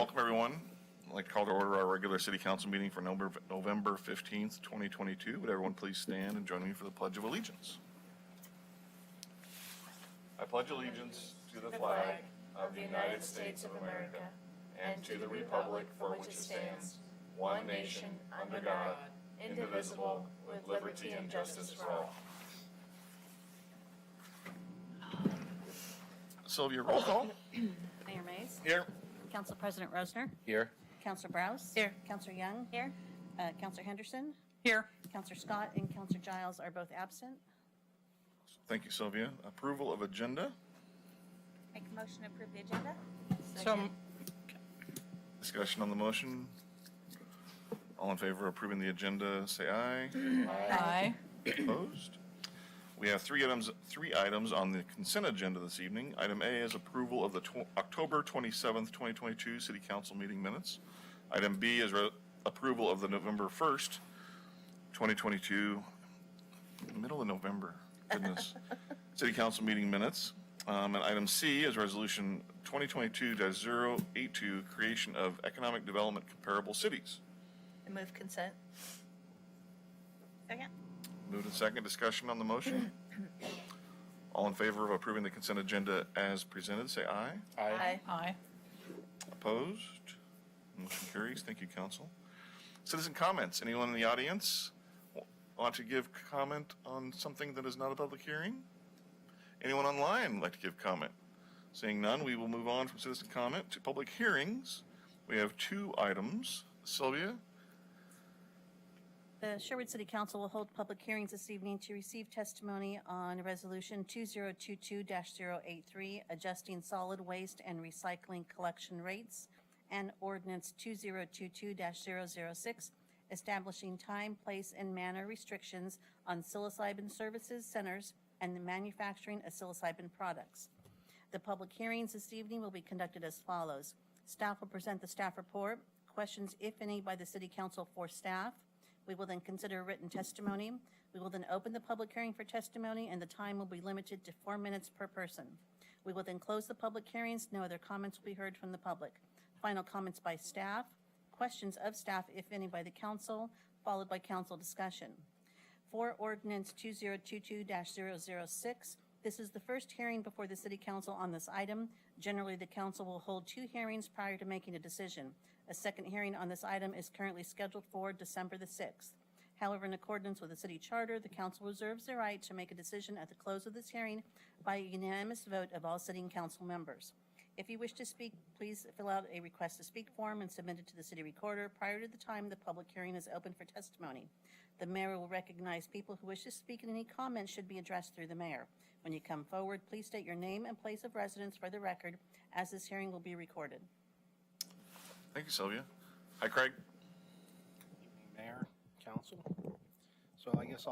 welcome everyone. I'd like to call to order our regular city council meeting for November 15th, 2022. Would everyone please stand and join me for the Pledge of Allegiance? I pledge allegiance to the flag of the United States of America and to the republic for which it stands, one nation, under God, indivisible, with liberty and justice for all. Sylvia, roll call. Mayor Mays. Here. Council President Rosner. Here. Councilor Browse. Here. Councilor Young. Here. Councilor Henderson. Here. Councilor Scott and Councilor Giles are both absent. Thank you, Sylvia. Approval of agenda. Make a motion to approve the agenda. Second. Discussion on the motion. All in favor of approving the agenda, say aye. Aye. Opposed? We have three items on the consent agenda this evening. Item A is approval of the October 27th, 2022 City Council meeting minutes. Item B is approval of the November 1st, 2022, middle of November, goodness, City Council meeting minutes. And item C is resolution 2022-082, creation of economic development comparable cities. I move consent. Second. Moved and second. Discussion on the motion. All in favor of approving the consent agenda as presented, say aye. Aye. Aye. Opposed? Motion carries. Thank you, council. Citizen comments. Anyone in the audience want to give comment on something that is not a public hearing? Anyone online like to give comment? Seeing none, we will move on from citizen comment to public hearings. We have two items. Sylvia? The Sherwood City Council will hold public hearings this evening to receive testimony on Resolution 2022-083, adjusting solid waste and recycling collection rates, and Ordinance 2022-006, establishing time, place, and manner restrictions on psilocybin services centers and the manufacturing of psilocybin products. The public hearings this evening will be conducted as follows. Staff will present the staff report, questions, if any, by the City Council for staff. We will then consider written testimony. We will then open the public hearing for testimony, and the time will be limited to 4 minutes per person. We will then close the public hearings. No other comments will be heard from the public. Final comments by staff, questions of staff, if any, by the council, followed by council discussion. For Ordinance 2022-006, this is the first hearing before the City Council on this item. Generally, the council will hold 2 hearings prior to making a decision. A second hearing on this item is currently scheduled for December the 6th. However, in accordance with the city charter, the council reserves the right to make a decision at the close of this hearing by a unanimous vote of all sitting council members. If you wish to speak, please fill out a request to speak form and submit it to the city recorder prior to the time the public hearing is open for testimony. The mayor will recognize people who wish to speak, and any comments should be addressed through the mayor. When you come forward, please state your name and place of residence for the record, as this hearing will be recorded. Thank you, Sylvia. Hi, Craig. Mayor, council. So I guess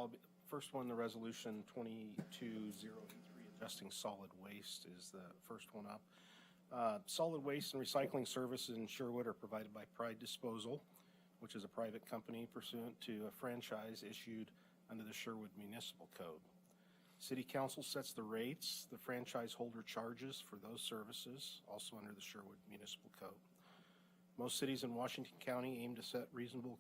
first one, the resolution 22-083, adjusting solid waste is the first one up. Solid waste and recycling services in Sherwood are provided by Pride Disposal, which is a private company pursuant to a franchise issued under the Sherwood Municipal Code. City Council sets the rates the franchise holder charges for those services, also under the Sherwood Municipal Code. Most cities in Washington County aim to set reasonable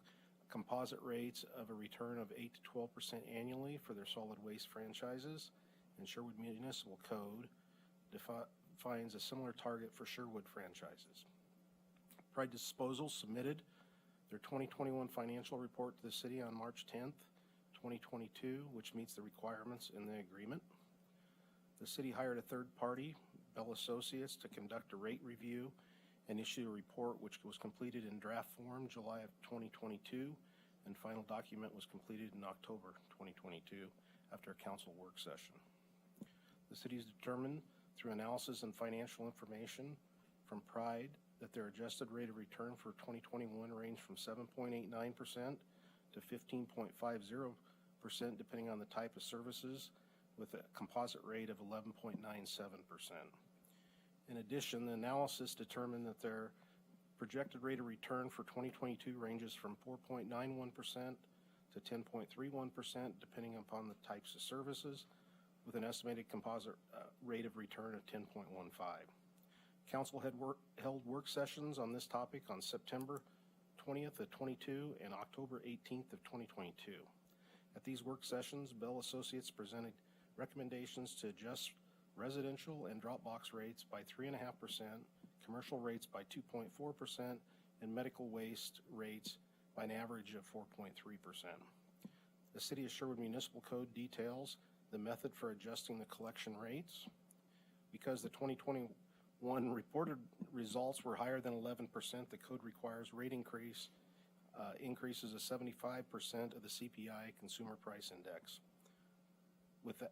composite rates of a return of 8 to 12% annually for their solid waste franchises, and Sherwood Municipal Code defines a similar target for Sherwood franchises. Pride Disposal submitted their 2021 financial report to the city on March 10th, 2022, which meets the requirements in the agreement. The city hired a third party, Bell Associates, to conduct a rate review and issue a report, which was completed in draft form July of 2022, and final document was completed in October 2022 after a council work session. The city has determined through analysis and financial information from Pride that their adjusted rate of return for 2021 ranged from 7.89% to 15.50%, depending on the type of services, with a composite rate of 11.97%. In addition, the analysis determined that their projected rate of return for 2022 ranges from 4.91% to 10.31%, depending upon the types of services, with an estimated composite rate of return of 10.15. Council had held work sessions on this topic on September 20th of 22 and October 18th of 2022. At these work sessions, Bell Associates presented recommendations to adjust residential and drop box rates by 3.5%, commercial rates by 2.4%, and medical waste rates by an average of 4.3%. The City of Sherwood Municipal Code details the method for adjusting the collection rates. Because the 2021 reported results were higher than 11%, the code requires rate increases of 75% of the CPI Consumer Price Index.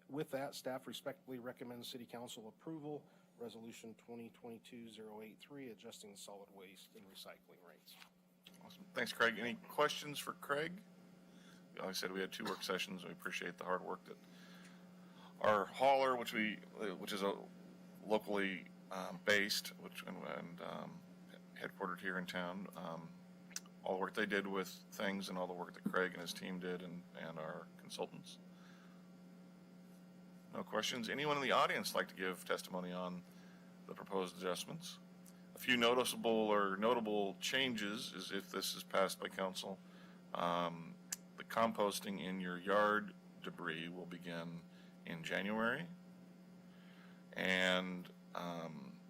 With that, staff respectfully recommends City Council approval, Resolution 2022-083, adjusting solid waste and recycling rates. Awesome. Thanks, Craig. Any questions for Craig? Like I said, we had 2 work sessions. We appreciate the hard work that our hauler, which is a locally based, and headquartered here in town, all the work they did with things and all the work that Craig and his team did, and our consultants. No questions. Anyone in the audience like to give testimony on the proposed adjustments? A few notable changes is if this is passed by council. The composting in your yard debris will begin in January, and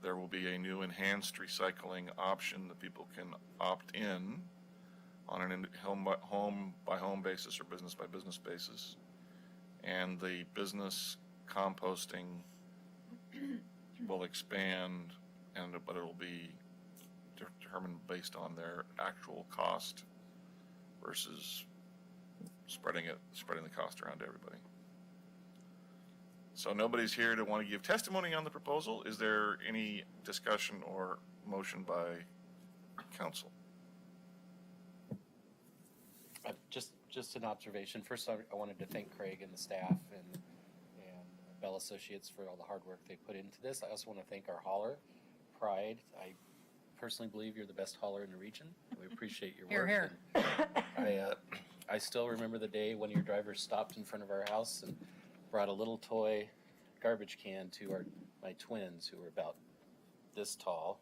there will be a new enhanced recycling option that people can opt in on an home by home basis or business by business basis, and the business composting will expand, but it'll be determined based on their actual cost versus spreading the cost around to everybody. So nobody's here to want to give testimony on the proposal. Is there any discussion or motion by council? Just an observation. First, I wanted to thank Craig and the staff and Bell Associates for all the hard work they put into this. I also want to thank our hauler, Pride. I personally believe you're the best hauler in the region. We appreciate your work. Hear, And I still remember the day one of your drivers stopped in front of our house and brought a little toy garbage can to my twins, who were about this tall,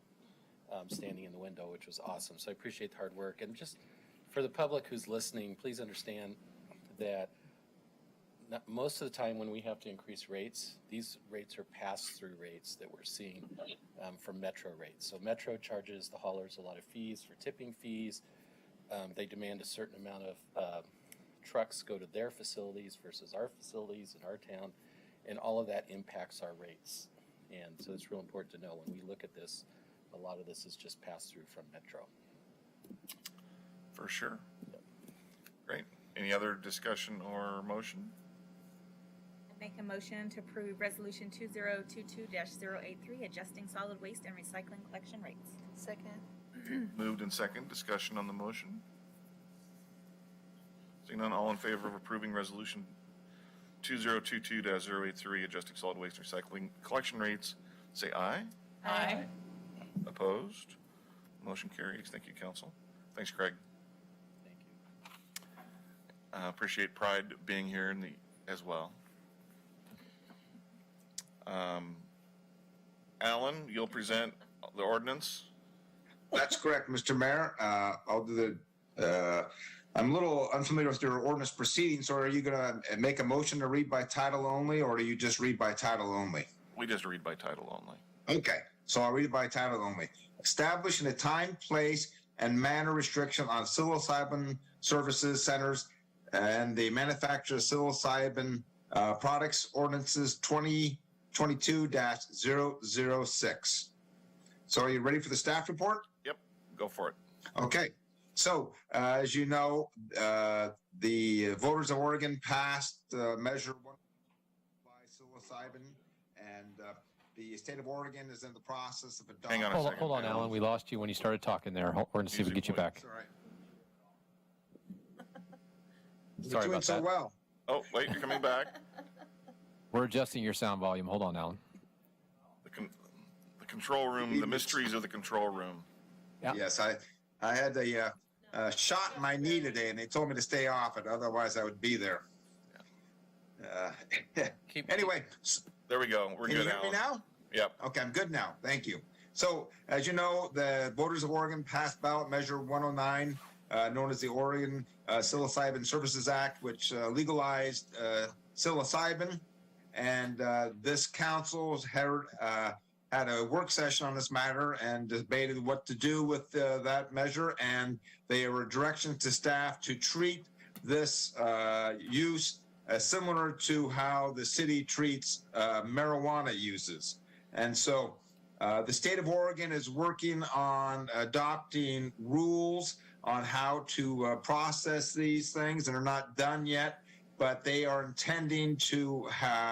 standing in the window, which was awesome. So I appreciate the hard work. And just for the public who's listening, please understand that most of the time when we have to increase rates, these rates are pass-through rates that we're seeing from Metro rates. So Metro charges the haulers a lot of fees for tipping fees. They demand a certain amount of trucks go to their facilities versus our facilities in our town, and all of that impacts our rates. And so it's real important to know when we look at this, a lot of this is just pass-through from Metro. For sure. Yep. Great. Any other discussion or motion? Make a motion to approve Resolution 2022-083, adjusting solid waste and recycling collection rates. Second. Moved in second. Discussion on the motion. Seeing none, all in favor of approving Resolution 2022-083, adjusting solid waste and recycling collection rates, say aye. Aye. Opposed? Motion carries. Thank you, council. Thanks, Craig. Thank you. Appreciate Pride being here as well. Alan, you'll present the ordinance. That's correct, Mr. Mayor. I'll do I'm a little unfamiliar with your ordinance proceedings, so are you going to make a motion to read by title only, or do you just read by title only? We just read by title only. Okay, so I'll read by title only. Establishing a time, place, and manner restriction on psilocybin services centers and the manufacture of psilocybin products, ordinances 2022-006. So are you ready for the staff report? Yep, go for it. Okay, so as you know, the voters of Oregon passed Measure 1 by psilocybin, and the state of Oregon is in the process of adopting. Hang on a second. Hold on, Alan. We lost you when you started talking there. We're going to see if we can get you back. It's all right. Sorry You're doing about so that. well. Oh, wait, you're coming back. We're adjusting your sound volume. Hold on, Alan. The control room, the mysteries of the control room. Yeah. Yes, I had a shot in my knee today, and they told me to stay off it. Otherwise, I would be there. Anyway, There we go. We're can good, you hear me Alan. now? Yep. Okay, I'm good now. Thank you. So, as you know, the voters of Oregon passed ballot measure 109, known as the Oregon Psilocybin Services Act, which legalized psilocybin. And this council had a work session on this matter and debated what to do with that measure. And there were directions to staff to treat this use similar to how the city treats marijuana uses. And so the state of Oregon is working on adopting rules on how to process these things, and are not done yet, but they are intending to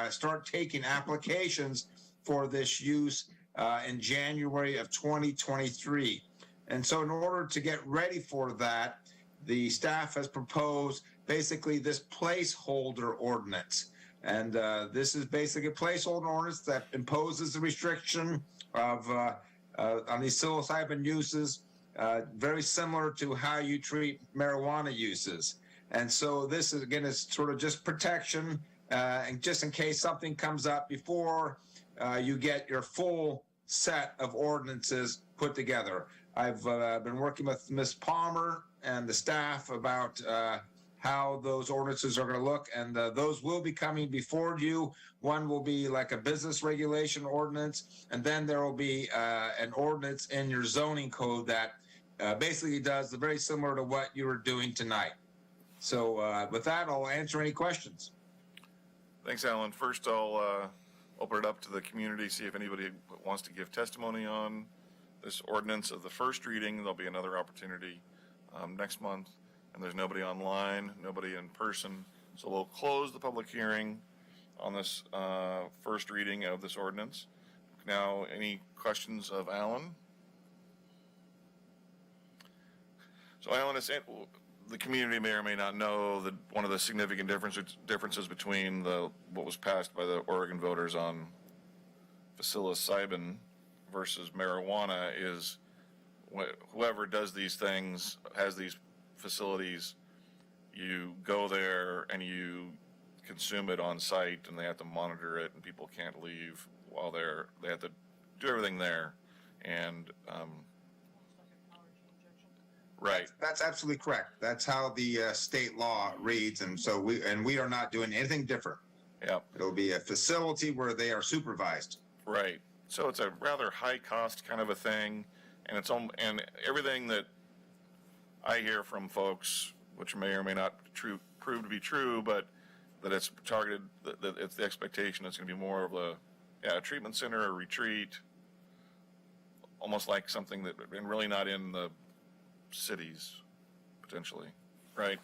start taking applications for this use in January of 2023. And so in order to get ready for that, the staff has proposed basically this placeholder ordinance. And this is basically a placeholder ordinance that imposes the restriction of on these psilocybin uses, very similar to how you treat marijuana uses. And so this is, again, is sort of just protection, and just in case something comes up before you get your full set of ordinances put together. I've been working with Ms. Palmer and the staff about how those ordinances are going to look, and those will be coming before you. One will be like a business regulation ordinance, and then there will be an ordinance in your zoning code that basically does the very similar to what you were doing tonight. So with that, I'll answer any questions. Thanks, Alan. First, I'll open it up to the community, see if anybody wants to give testimony on this ordinance of the first reading. There'll be another opportunity next month, and there's nobody online, nobody in person. So we'll close the public hearing on this first reading of this ordinance. Now, any questions of Alan? So Alan, the community may or may not know that one of the significant differences between what was passed by the Oregon voters on psilocybin versus marijuana is whoever does these things, has these facilities, you go there and you consume it on site, and they have to monitor it, and people can't leave while they have to do everything there. And right. That's absolutely correct. That's how the state law reads, and so we are not doing anything different. Yep. It'll be a facility where they are supervised. Right. So it's a rather high cost kind of a thing, and and everything that I hear from folks, which may or may not prove to be true, but that it's targeted, that it's the expectation it's going to be more of a treatment center, a retreat, almost like something that, and really not in the cities, potentially, right?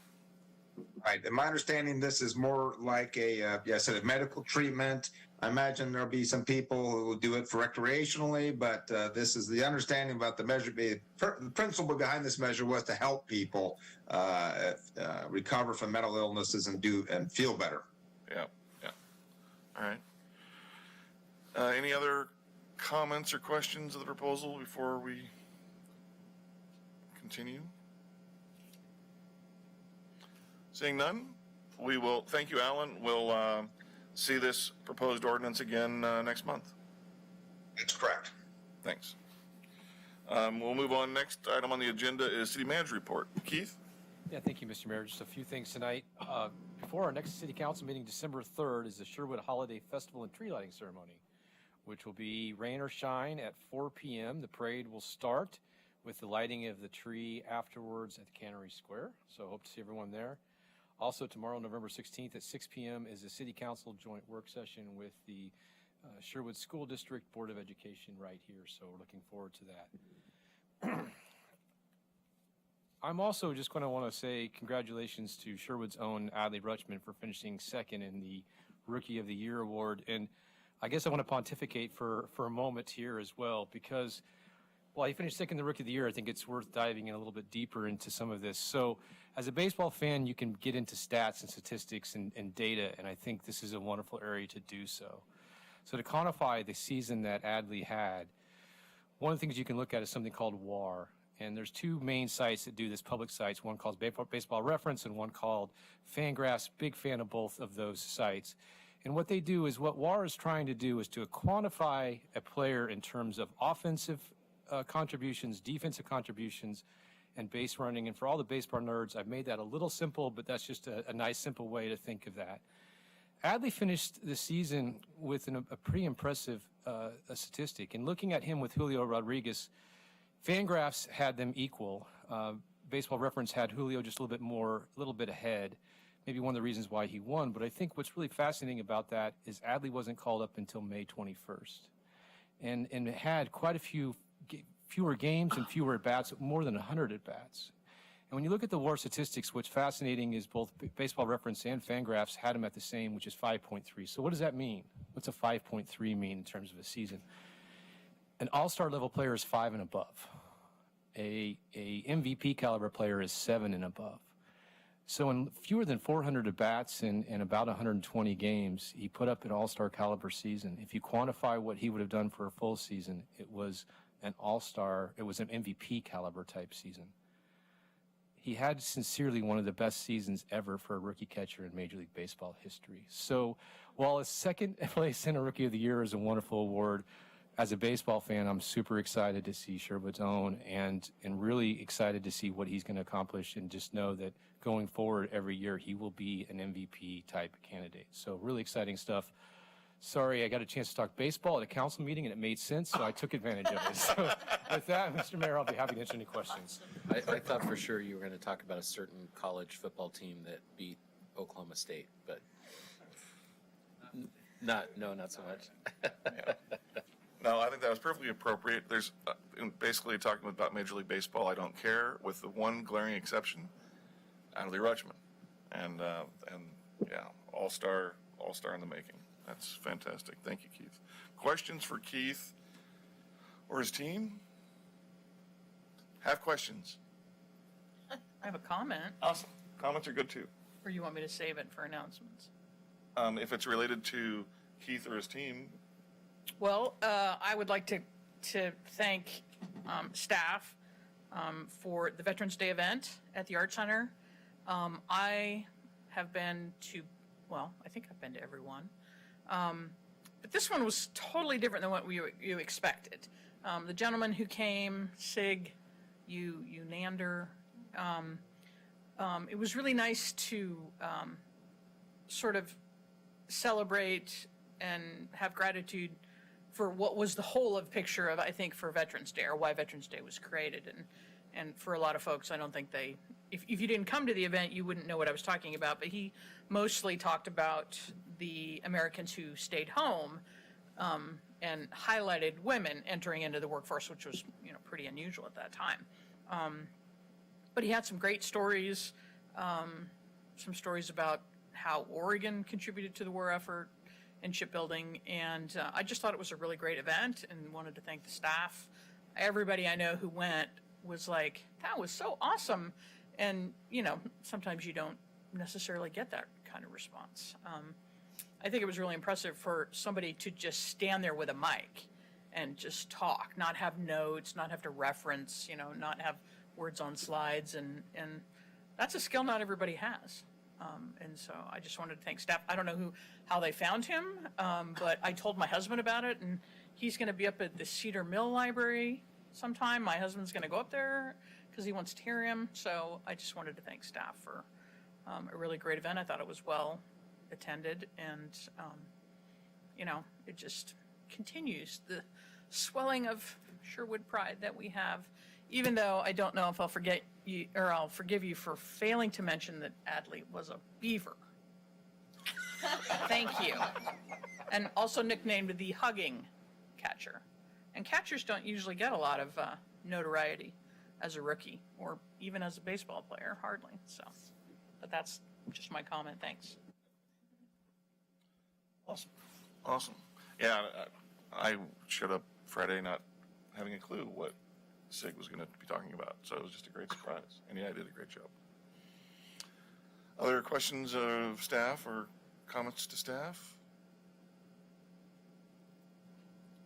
Right. In my understanding, this is more like a medical treatment. I imagine there'll be some people who will do it for recreationally, but this is the understanding about the measure. The principle behind this measure was to help people recover from mental illnesses and feel better. Yeah. All right. Any other comments or questions of the proposal before we continue? Seeing none, we will thank you, Alan. We'll see this proposed ordinance again next month. That's correct. Thanks. We'll move on. Next item on the agenda is City Manager Report. Keith? Yeah, thank you, Mr. Mayor. Just a few things tonight. Before our next City Council meeting, December 3rd, is the Sherwood Holiday Festival and Tree Lighting Ceremony, which will be rain or shine at 4 p.m. The parade will start with the lighting of the tree afterwards at the Cannery Square. So hope to see everyone there. Also, tomorrow, November 16th at 6 p.m. is a City Council joint work session with the Sherwood School District Board of Education right here. So we're looking forward to that. I'm also just going to want to say congratulations to Sherwood's own Adley Rutschman for finishing second in the Rookie of the Year award. And I guess I want to pontificate for a moment here as well, because while he finished second in the Rookie of the Year, I think it's worth diving in a little bit deeper into some of this. So as a baseball fan, you can get into stats and statistics and data, and I think this is a wonderful area to do so. So to quantify the season that Adley had, one of the things you can look at is something called WAR. And there's two main sites that do this, public sites, one called Baseball Reference and one called Fangraphs. Big fan of both of those sites. And what they do is what WAR is trying to do is to quantify a player in terms of offensive contributions, defensive contributions, and base running. And for all the baseball nerds, I've made that a little simple, but that's just a nice, simple way to think of that. Adley finished the season with a pretty impressive statistic. And looking at him with Julio Rodriguez, Fangraphs had them equal. Baseball Reference had Julio just a little bit ahead. Maybe one of the reasons why he won. But I think what's really fascinating about that is Adley wasn't called up until May 21st. And had quite a fewer games and fewer at-bats, more than 100 at-bats. And when you look at the WAR statistics, what's fascinating is both Baseball Reference and Fangraphs had him at the same, which is 5.3. So what does that mean? What's a 5.3 mean in terms of a season? An all-star level player is 5 and above. A MVP caliber player is 7 and above. So in fewer than 400 at-bats and about 120 games, he put up an all-star caliber season. If you quantify what he would have done for a full season, it was an all-star, it was an MVP caliber type season. He had sincerely one of the best seasons ever for a rookie catcher in Major League Baseball history. So while a second place in a Rookie of the Year is a wonderful award, as a baseball fan, I'm super excited to see Sherwood's own and really excited to see what he's going to accomplish, and just know that going forward every year he will be an MVP type candidate. So really exciting stuff. Sorry, I got a chance to talk baseball at a council meeting and it made sense, so I took advantage of it. So with that, Mr. Mayor, I'll be happy to answer any questions. I thought for sure you were going to talk about a certain college football team that beat Oklahoma State, but not so much. Yeah. No, I think that was perfectly appropriate. There's basically talking about Major League Baseball, I don't care, with the one glaring exception, Adley Rutschman. And yeah, all-star in the making. That's fantastic. Thank you, Keith. Questions for Keith or his team? Have questions? I have a comment, Awesome. Comments are good too. or you want me to save it for announcements? If it's related to Keith or his team, Well, I would like to thank staff for the Veterans Day event at the Art Center. I have been to, well, I think I've been to every one. But this one was totally different than what you expected. The gentleman who came, Sig, Nander, it was really nice to sort of celebrate and have gratitude for what was the whole of picture of, I think, for Veterans Day, or why Veterans Day was created. And for a lot of folks, I don't think if you didn't come to the event, you wouldn't know what I was talking about. But he mostly talked about the Americans who stayed home and highlighted women entering into the workforce, which was, pretty unusual at that time. But he had some great stories, some stories about how Oregon contributed to the war effort in shipbuilding, and I just thought it was a really great event and wanted to thank the staff. Everybody I know who went was like, that was so awesome. And, sometimes you don't necessarily get that kind of response. I think it was really impressive for somebody to just stand there with a mic and just talk, not have notes, not have to reference, not have words on slides. And that's a skill not everybody has. And so I just wanted to thank staff. I don't know how they found him, but I told my husband about it, and he's going to be up at the Cedar Mill Library sometime. My husband's going to go up there because he wants to hear him. So I just wanted to thank staff for a really great event. I thought it was well attended, and it just continues the swelling of Sherwood pride that we have. Even though I don't know if I'll forget you, or I'll forgive you for failing to mention that Adley was a beaver. Thank you. And also nicknamed the hugging catcher. And catchers don't usually get a lot of notoriety as a rookie, or even as a baseball player, hardly. So, but that's just my comment. Thanks. awesome. Yeah, I showed up Friday not having a clue what Sig was going to be talking about, so it was just a great surprise. And yeah, I did a great job. Other questions of staff or comments to staff?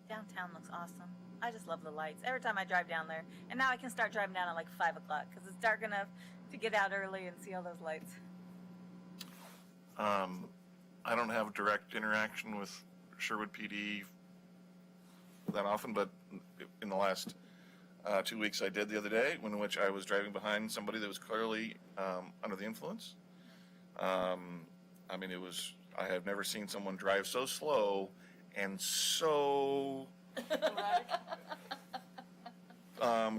Downtown looks awesome. I just love the lights. Every time I drive down there, and now I can start driving down at like 5 o'clock because it's dark enough to get out early and see all those lights. I don't have direct interaction with Sherwood PD that often, but in the last 2 weeks I did the other day, in which I was driving behind somebody that was clearly under the influence. I mean, I have never seen someone drive so slow and so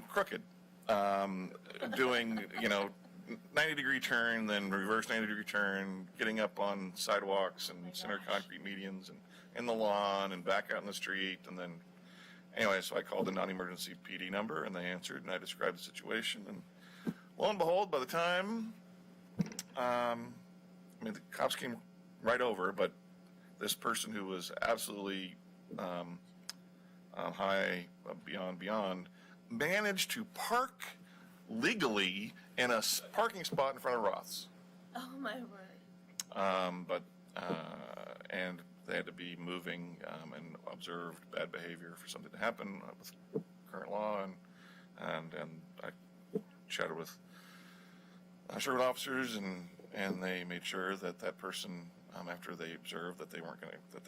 crooked, doing, 90-degree turn, then reverse 90-degree turn, getting up on sidewalks and center concrete medians and in the lawn and back out in the street. And then, anyway, so I called the non-emergency PD number and they answered and I described the situation. And lo and behold, by the time, the cops came right over, but this person who was absolutely high, beyond, managed to park legally in a parking spot in front of Roth's. Oh my word. And they had to be moving and observed bad behavior for something to happen with current law, and I chatted with Sherwood officers, and they made sure that person, after they observed that they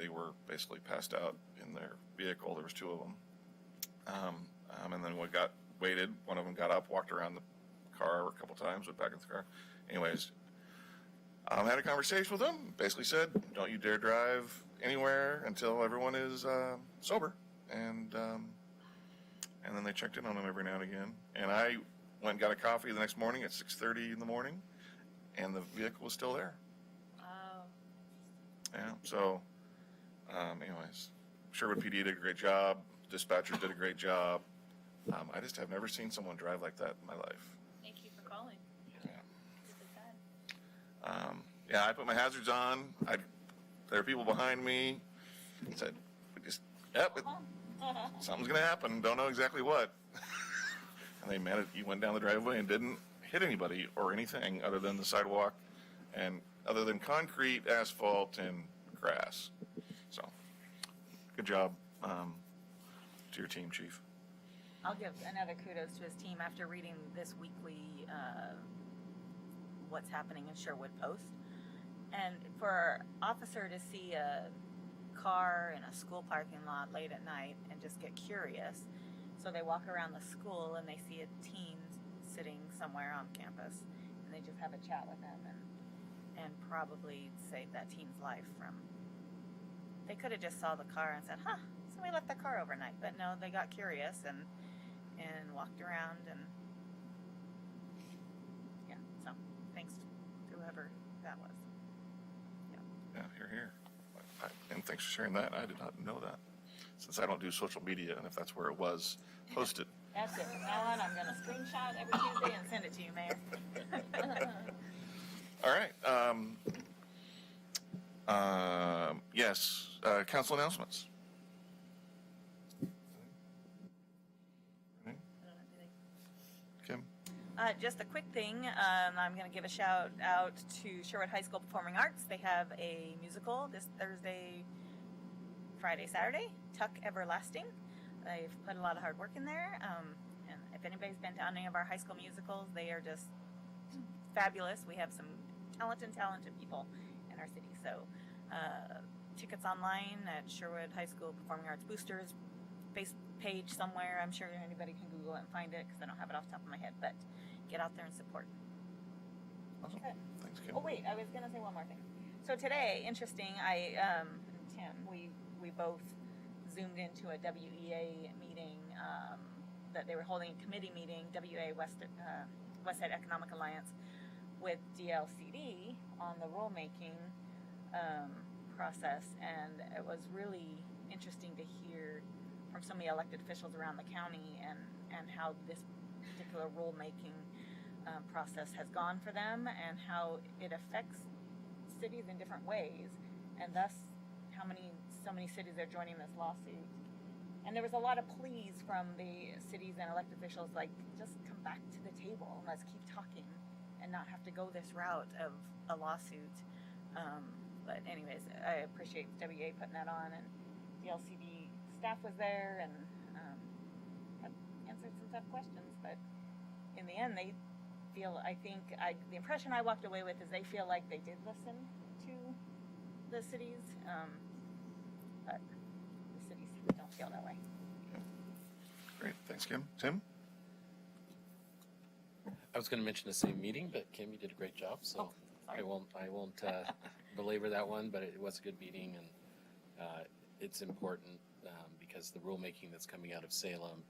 were basically passed out in their vehicle. There was two of them, and then waited. One of them got up, walked around the car a couple times, went back in the car. Anyways, had a conversation with them. Basically said, "Don't you dare drive anywhere until everyone is sober." And then they checked in on them every now and again. And I went and got a coffee the next morning at 6:30 in the morning, and the vehicle was still there. Oh. Yeah. So, anyways, Sherwood PD did a great job. Dispatcher did a great job. I just have never seen someone drive like that in my life. Thank you for calling. Yeah. This is sad. Yeah, I put my hazards on. There are people behind me. I said, something's going to happen. Don't know exactly what. And they managed. You went down the driveway and didn't hit anybody or anything other than the sidewalk and other than concrete, asphalt, and grass. So, good job to your team, Chief. I'll give another kudos to his team after reading this weekly What's Happening in Sherwood Post. And for our officer to see a car in a school parking lot late at night and just get curious. So they walk around the school and they see a teen sitting somewhere on campus and they just have a chat with him and probably save that teen's life from. They could have just saw the car and said, somebody left the car overnight. But no, they got curious and walked around and yeah, so thanks to whoever that was. Yeah, here. And thanks for sharing that. I did not know that, since I don't do social media, and if that's where it was posted. That's it. From now on, I'm going to screenshot every Tuesday and send it to you, Mayor. All right. Yes, council announcements. Kim? Just a quick thing. I'm going to give a shout out to Sherwood High School Performing Arts. They have a musical this Thursday, Friday, Saturday, Tuck Everlasting. They've put a lot of hard work in there. And if anybody's been to any of our high school musicals, they are just fabulous. We have some talented people in our city. So tickets online at Sherwood High School Performing Arts Boosters page somewhere. I'm sure anybody can Google it and find it because I don't have it off the top of my head. But get out there and support. Awesome. Okay. Thanks, Kim. Oh wait, I was gonna say one more thing. So today, interesting. Tim, we both zoomed into a WEA meeting that they were holding a committee meeting, WEA Westside Economic Alliance, with DLCD on the rulemaking process, and it was really interesting to hear from some of the elected officials around the county and how this particular rulemaking process has gone for them and how it affects cities in different ways, and thus so many cities are joining this lawsuit. And there was a lot of pleas from the cities and elected officials, like, just come back to the table and let's keep talking and not have to go this route of a lawsuit. But anyways, I appreciate WA putting that on, and the LCD staff was there and had answered some tough questions. But in the end, they feel, the impression I walked away with is they feel like they did listen to the cities, but the cities don't feel that way. Great, thanks, Kim. Tim? I was going to mention the same meeting, but Kim, you did a great job, so sorry. I won't belabor that one, but it was a good meeting, and it's important because the rulemaking that's coming out of Salem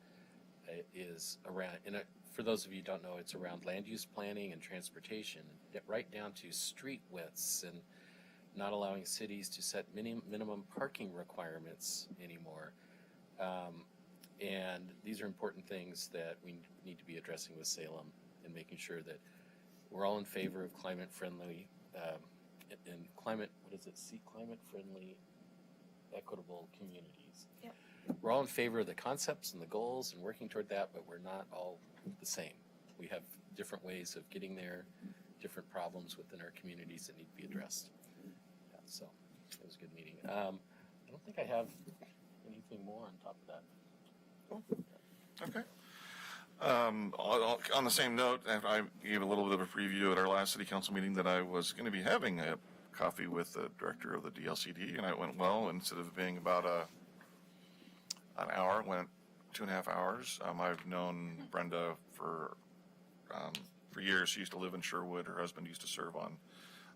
is around, and for those of you who don't know, it's around land use planning and transportation, right down to street widths and not allowing cities to set minimum parking requirements anymore. And these are important things that we need to be addressing with Salem and making sure that we're all in favor of climate-friendly and climate-friendly, equitable communities. Yep. We're all in favor of the concepts and the goals and working toward that, but we're not all the same. We have different ways of getting there, different problems within our communities that need to be addressed. Yeah, so it was a good meeting. I don't think I have anything more on top of that. Okay. On the same note, I gave a little bit of a preview at our last city council meeting that I was going to be having a coffee with the director of the DLCD, and it went well. Instead of being about an hour, it went 2.5 hours. I've known Brenda for years. She used to live in Sherwood. Her husband used to serve on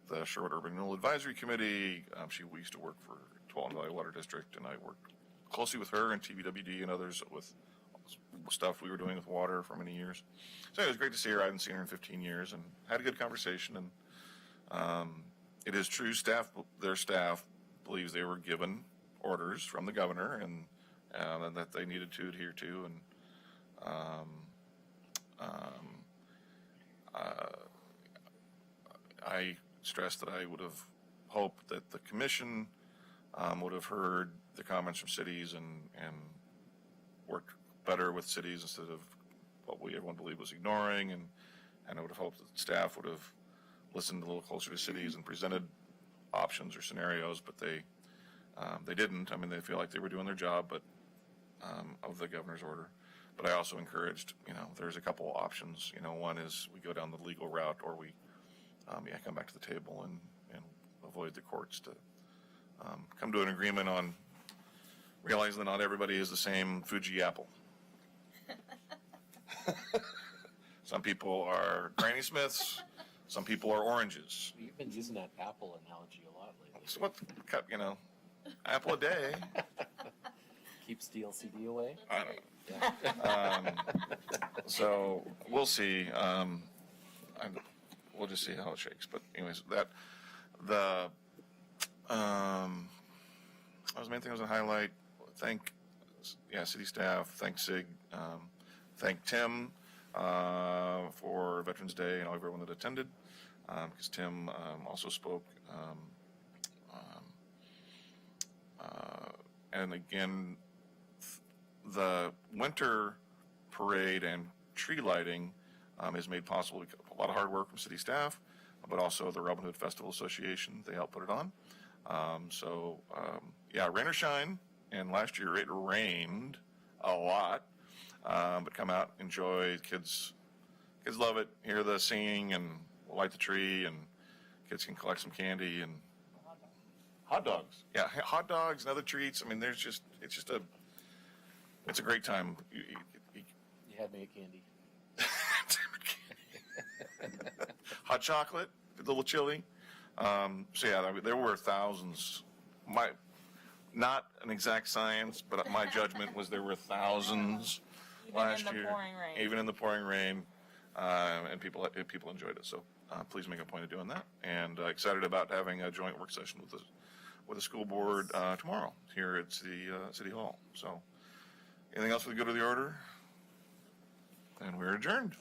the Sherwood Urban Renewal Advisory Committee. We used to work for Tualatin Valley Water District, and I worked closely with her and TVWD and others with stuff we were doing with water for many years. So it was great to see her. I hadn't seen her in 15 years and had a good conversation. And it is true, their staff believes they were given orders from the governor and that they needed to adhere to. And I stressed that I would have hoped that the commission would have heard the comments from cities and worked better with cities instead of what everyone believed was ignoring, and I would have hoped that staff would have listened a little closer to cities and presented options or scenarios, but they didn't. I mean, they feel like they were doing their job, but of the governor's order. But I also encouraged, there's a couple options. One is we go down the legal route, or we come back to the table and avoid the courts to come to an agreement on realizing that not everybody is the same Fuji apple. Some people are Granny Smiths. Some people are oranges. You've been using that apple analogy a lot lately. So what, apple a day. Keeps DLCD away? I don't know. So we'll see. We'll just see how it shakes. But anyways, that was the main thing I was going to highlight. Thank city staff. Thank SIG. Thank Tim for Veterans Day and everyone that attended, because Tim also spoke. And again, the winter parade and tree lighting is made possible with a lot of hard work from city staff, but also the Robin Hood Festival Association. They helped put it on. Rain or shine, and last year it rained a lot, but come out, enjoy. Kids love it. Hear the singing and light the tree, and kids can collect some candy and hot dogs. Yeah, hot dogs and other treats. I mean, it's a great time. You had me at candy. Hot chocolate, a little chili. There were thousands. Not an exact science, but my judgment was there were thousands last year. Even in the pouring rain. Even in the pouring rain, and people enjoyed it. So please make a point of doing that. And excited about having a joint work session with the school board tomorrow here at City Hall. So anything else for the good of the order? And we're adjourned.